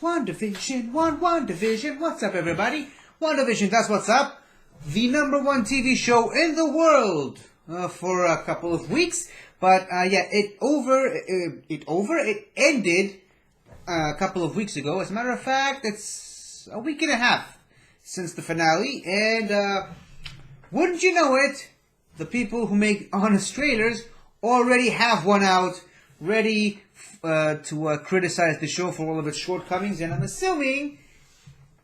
WandaVision, WandaVision. What's up, everybody? WandaVision, that's what's up. The #1 TV show in the world for a couple of weeks. But it ended a couple of weeks ago. As a matter of fact, it's a week and a half since the finale. And wouldn't you know it, the people who make honest trailers already have one out, ready to criticize the show for all of its shortcomings. And I'm assuming,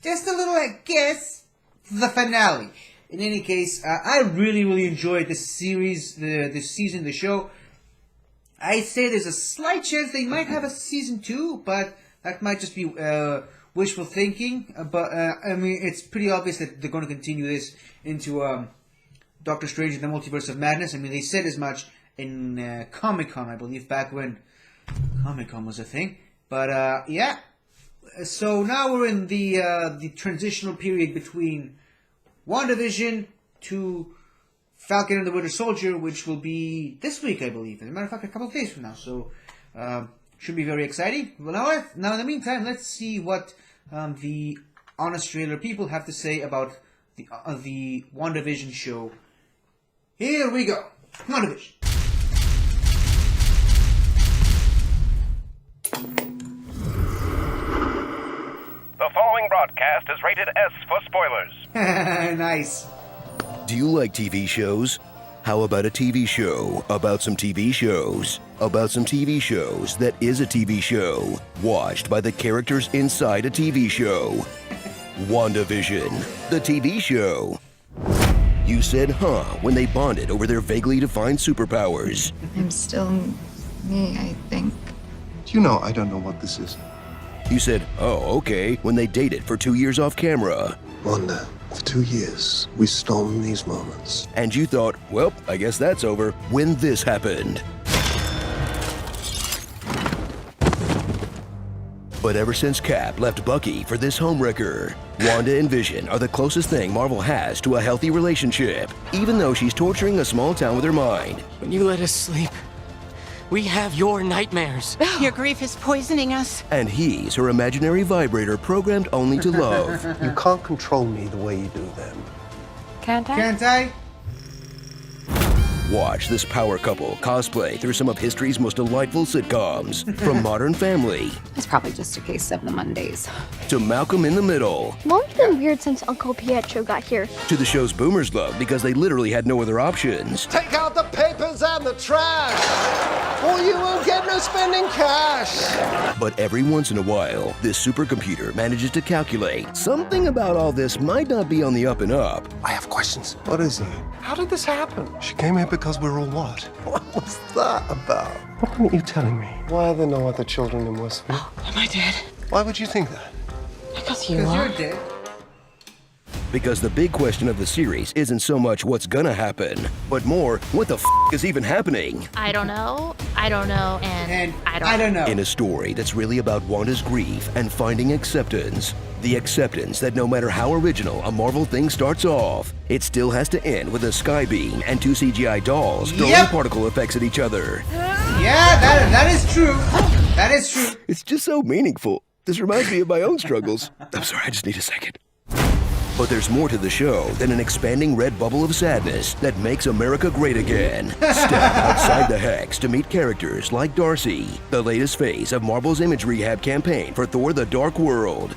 just a little, guess, the finale. In any case, I really enjoyed this series, this season, the show. I'd say there's a slight chance they might have a season 2, but that might just be wishful thinking. But I mean, it's pretty obvious that they're going to continue this into Doctor Strange and the Multiverse of Madness. I mean, they said as much in Comic-Con, I believe, back when Comic-Con was a thing. But yeah, so now we're in the transitional period between WandaVision to Falcon and the Winter Soldier, which will be this week, I believe. As a matter of fact, a couple of days from now. So, should be very exciting. Well, now in the meantime, let's see what the honest trailer people have to say about the WandaVision show. Here we go. WandaVision. The following broadcast is rated S for spoilers. Nice. Do you like TV shows? How about a TV show about some TV shows? About some TV shows that is a TV show, watched by the characters inside a TV show. WandaVision, the TV show. You said huh when they bonded over their vaguely defined superpowers. I'm still me, I think. You know I don't know what this is. You said, oh, okay, when they dated for 2 years off camera. Wanda, for 2 years, we've stolen these moments. And you thought, well, I guess that's over when this happened. But ever since Cap left Bucky for this homewrecker, Wanda and Vision are the closest thing Marvel has to a healthy relationship, even though she's torturing a small town with her mind. When you let us sleep, we have your nightmares. Your grief is poisoning us. And he's her imaginary vibrator programmed only to love. You can't control me the way you do them. Can't I? Can't I? Watch this power couple cosplay through some of history's most delightful sitcoms, from Modern Family It's probably just a case of the Mondays. to Malcolm in the Middle, Mom's been weird since Uncle Pietro got here. to the shows boomers love because they literally had no other options. Take out the papers and the trash, or you won't get no spending cash. But every once in a while, this supercomputer manages to calculate something about all this might not be on the up and up. I have questions. What is it? How did this happen? She came here because we're all what? What was that about? What weren't you telling me? Why are there no other children in Westview? Am I dead? Why would you think that? Because you Because are. you're dead. Because the big question of the series isn't so much what's gonna happen, but more, what the is even happening? I don't know, and I don't know. In a story that's really about Wanda's grief and finding acceptance. The acceptance that no matter how original a Marvel thing starts off, it still has to end with a sky beam and 2 CGI dolls throwing Yep. particle effects at each other. Yeah, that is true. That is true. It's just so meaningful. This reminds me of my own struggles. I'm sorry, I just need a second. But there's more to the show than an expanding red bubble of sadness that makes America great again. Step outside the hex to meet characters like Darcy, the latest phase of Marvel's image rehab campaign for Thor: The Dark World.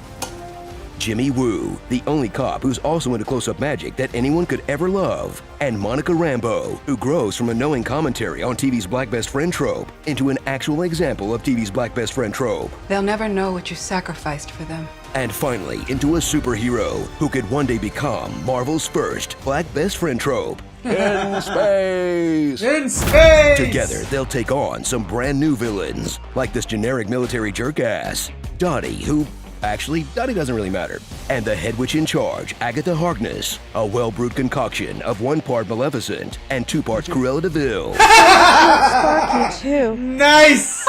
Jimmy Woo, the only cop who's also into close-up magic that anyone could ever love. And Monica Rambeau, who grows from a knowing commentary on TV's Black Best Friend trope into an actual example of TV's Black Best Friend trope. They'll never know what you sacrificed for them. And finally, into a superhero who could one day become Marvel's first Black Best Friend trope. In space! In space! Together, they'll take on some brand new villains, like this generic military jerk-ass, Dottie, who... Actually, Dottie doesn't really matter. And the head witch in charge, Agatha Harkness, a well-brewed concoction of 1 part Maleficent and 2 parts Cruella de Vil. Sparky too. Nice!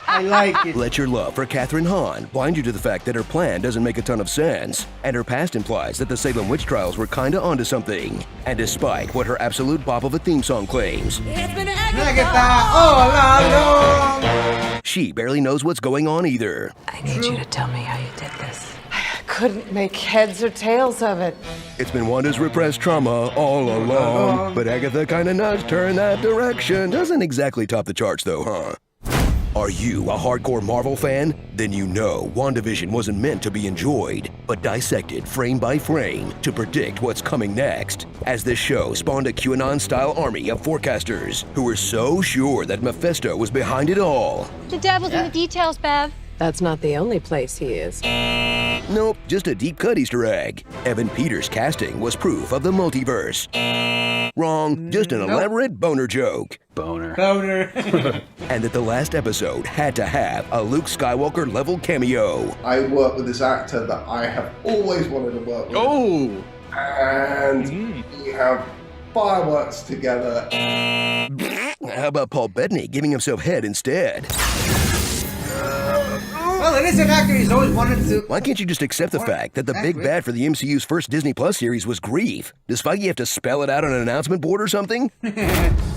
I like it. Let your love for Catherine Hahn blind you to the fact that her plan doesn't make a ton of sense, and her past implies that the Salem witch trials were kinda onto something. And despite what her absolute bop of a theme song claims, Agatha all along. she barely knows what's going on either. I need you to tell me how you did this. I couldn't make heads or tails of it. It's been Wanda's repressed trauma all along, but Agatha kinda nudged her in that direction. Doesn't exactly top the charts though, huh? Are you a hardcore Marvel fan? Then you know WandaVision wasn't meant to be enjoyed, but dissected frame by frame to predict what's coming next. As this show spawned a QAnon-style army of forecasters who were so sure that Mephisto was behind it all. The devil's in the details, Bev. That's not the only place he is. Nope, just a deep-cut Easter egg. Evan Peters' casting was proof of the multiverse. Wrong, just an elaborate boner joke. Boner. And that the last episode had to have a Luke Skywalker-level cameo. I work with this actor that I have always wanted to work with. Oh! And we have fireworks together. How about Paul Bettany giving himself head instead? Well, it is an actor he's always wanted to. Why can't you just accept the fact that the big bad for the MCU's first Disney Plus series was grief? Does Feige have to spell it out on an announcement board or something?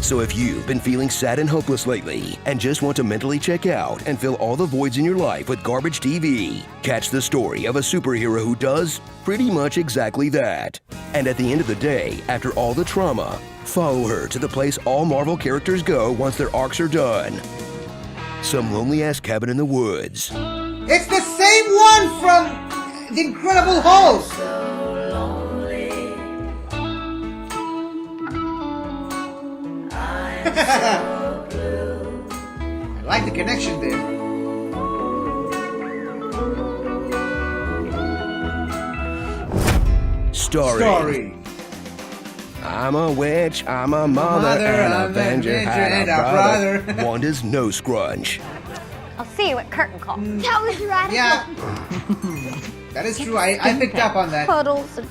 So if you've been feeling sad and hopeless lately and just want to mentally check out and fill all the voids in your life with garbage TV, catch the story of a superhero who does pretty much exactly that. And at the end of the day, after all the trauma, follow her to the place all Marvel characters go once their arcs are done. Some lonely-ass cabin in the woods. It's the same one from The Incredible Hulk. I like the connection there. Story. I'm a witch, I'm a mother, and a avenger, and a brother. Wanda's no scrunch. I'll see you at curtain call. That was radical. Yeah. That is true. I picked up on that. Cuddles and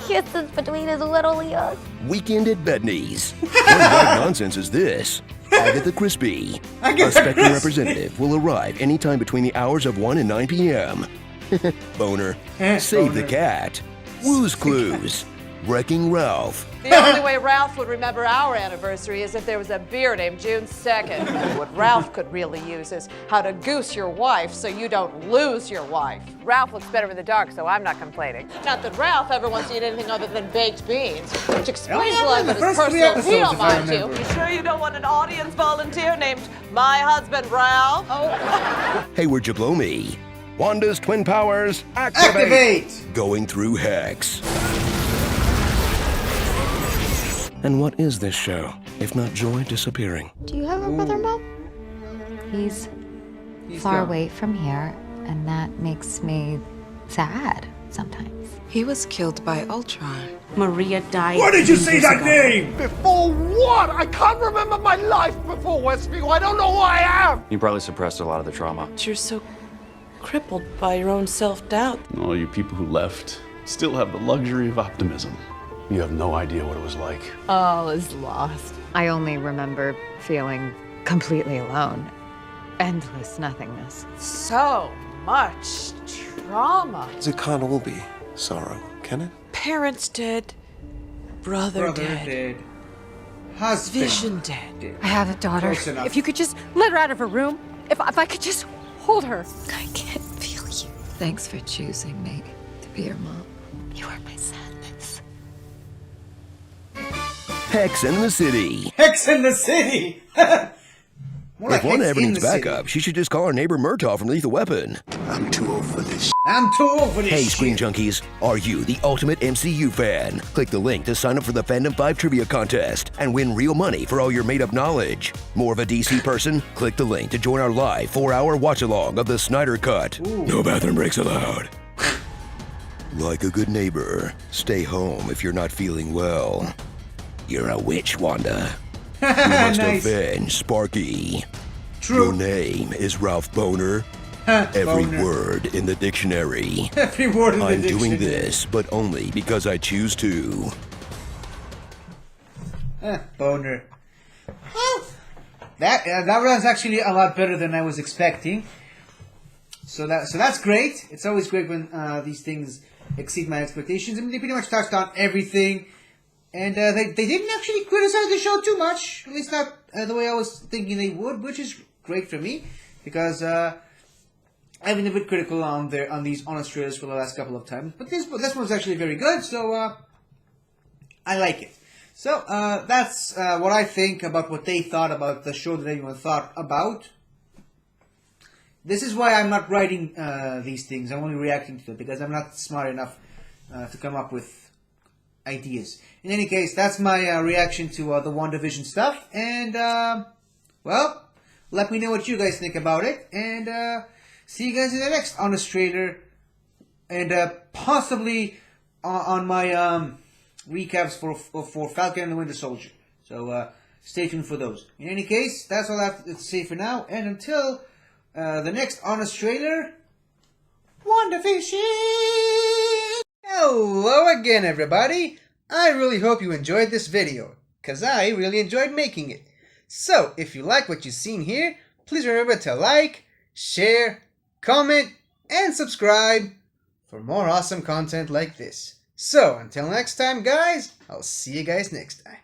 kisses between his little ears. Weekend at Bettany's. What white nonsense is this? Agatha Crispy. A Spectrum representative will arrive anytime between the hours of 1 and 9 p.m. Boner. Save the cat. Woo's Clues. Wrecking Ralph. The only way Ralph would remember our anniversary is if there was a beer named June 2nd. What Ralph could really use is how to goose your wife so you don't lose your wife. Ralph looks better in the dark, so I'm not complaining. Not that Ralph ever wants to eat anything other than baked beans, which explains a lot of his personal appeal, mind you. You sure you don't want an audience volunteer named My Husband Ralph? Oh. Hey, where'd you blow me? Wanda's twin powers, activate! Going through Hex. And what is this show, if not joy disappearing? Do you have a brother, Mom? He's far away from here, and that makes me sad sometimes. He was killed by Ultron. Maria died. Why did you say that name? Before what? I can't remember my life before Westview. I don't know who I am. You probably suppressed a lot of the trauma. You're so crippled by your own self-doubt. All you people who left still have the luxury of optimism. You have no idea what it was like. All is lost. I only remember feeling completely alone. Endless nothingness. So much trauma. It can't all be sorrow, can it? Parents dead. Brother dead. Husband Vision dead. I have a daughter. Close enough. If you could just let her out of her room. If I could just hold her. I can't feel you. Thanks for choosing me to be your mom. You are my sadness. Hex in the City. Hex in the City. More If like Wanda Hex ever in needs the City. backup, she should just call her neighbor Murtaugh from Lethal Weapon. I'm too old for this. I'm too old for this Hey, shit. Screen Junkies, are you the ultimate MCU fan? Click the link to sign up for the Fandom 5 Trivia Contest and win real money for all your made-up knowledge. More of a DC person? Click the link to join our live 4-hour watch-along of the Snyder Cut. No bathroom breaks allowed. Like a good neighbor, stay home if you're not feeling well. You're a witch, Wanda. You must Nice. avenge Sparky. True. Your name is Ralph Boner. Every Boner. word in the dictionary. Every word in the I'm dictionary. doing this, but only because I choose to. Boner. Well, that was actually a lot better than I was expecting. So that's great. It's always great when these things exceed my expectations. I mean, they pretty much touched on everything, and they didn't actually criticize the show too much. At least not the way I was thinking they would, which is great for me. because I've been a bit critical on these honest trailers for the last couple of times, but this one's actually very good, so I like it. So that's what I think about what they thought about the show that everyone thought about. This is why I'm not writing these things. I'm only reacting to it because I'm not smart enough to come up with ideas. In any case, that's my reaction to the WandaVision stuff. And, well, let me know what you guys think about it. And see you guys in the next Honest Trailer. And possibly on my recaps for Falcon and the Winter Soldier. So stay tuned for those. In any case, that's all I have to say for now. And until the next Honest Trailer, WandaVision! Hello again, everybody! I really hope you enjoyed this video, because I really enjoyed making it. So, if you like what you've seen here, please remember to like, share, comment, and subscribe for more awesome content like this. So, until next time, guys, I'll see you guys next time.